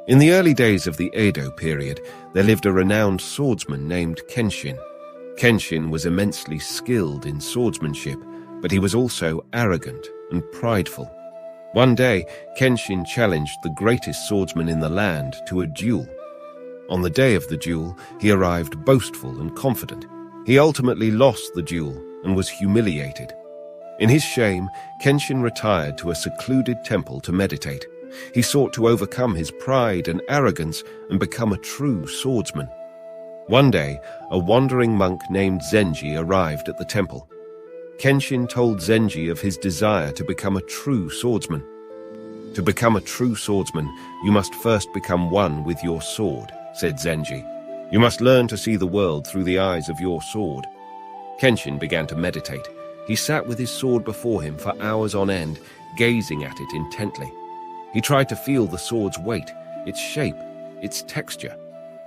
In the early days of the Edo period, there lived a renowned swordsman named Kenshin. Kenshin was immensely skilled in swordsmanship, but he was also arrogant and prideful. One day, Kenshin challenged the greatest swordsman in the land to a duel. On the day of the duel, he arrived boastful and confident. He ultimately lost the duel and was humiliated. In his shame, Kenshin retired to a secluded temple to meditate. He sought to overcome his pride and arrogance and become a true swordsman. One day, a wandering monk named Zenji arrived at the temple. Kenshin told Zenji of his desire to become a true swordsman. To become a true swordsman, you must first become one with your sword, said Zenji. You must learn to see the world through the eyes of your sword. Kenshin began to meditate. He sat with his sword before him for hours on end, gazing at it intently. He tried to feel the sword's weight, its shape, its texture.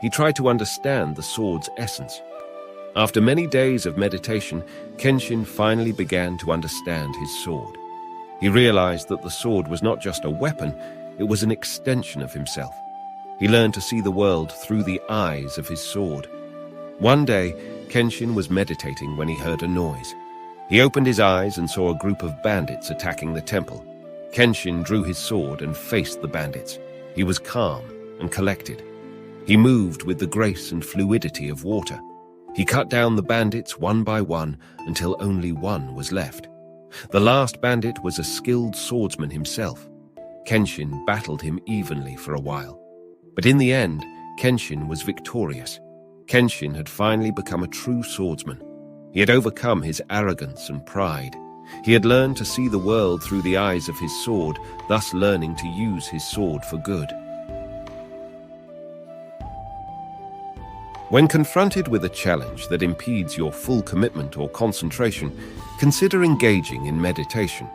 He tried to understand the sword's essence. After many days of meditation, Kenshin finally began to understand his sword. He realized that the sword was not just a weapon, it was an extension of himself. He learned to see the world through the eyes of his sword. One day, Kenshin was meditating when he heard a noise. He opened his eyes and saw a group of bandits attacking the temple. Kenshin drew his sword and faced the bandits. He was calm and collected. He moved with the grace and fluidity of water. He cut down the bandits one by one until only one was left. The last bandit was a skilled swordsman himself. Kenshin battled him evenly for a while. But in the end, Kenshin was victorious. Kenshin had finally become a true swordsman. He had overcome his arrogance and pride. He had learned to see the world through the eyes of his sword, thus learning to use his sword for good. When confronted with a challenge that impedes your full commitment or concentration, consider engaging in meditation.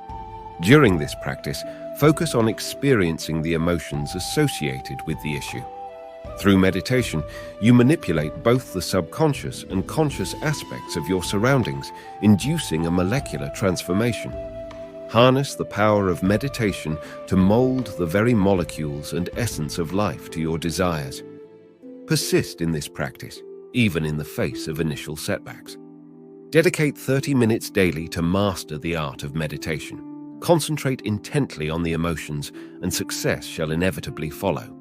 During this practice, focus on experiencing the emotions associated with the issue. Through meditation, you manipulate both the subconscious and conscious aspects of your surroundings, inducing a molecular transformation. Harness the power of meditation to mold the very molecules and essence of life to your desires. Persist in this practice, even in the face of initial setbacks. Dedicate 30 minutes daily to master the art of meditation. Concentrate intently on the emotions, and success shall inevitably follow.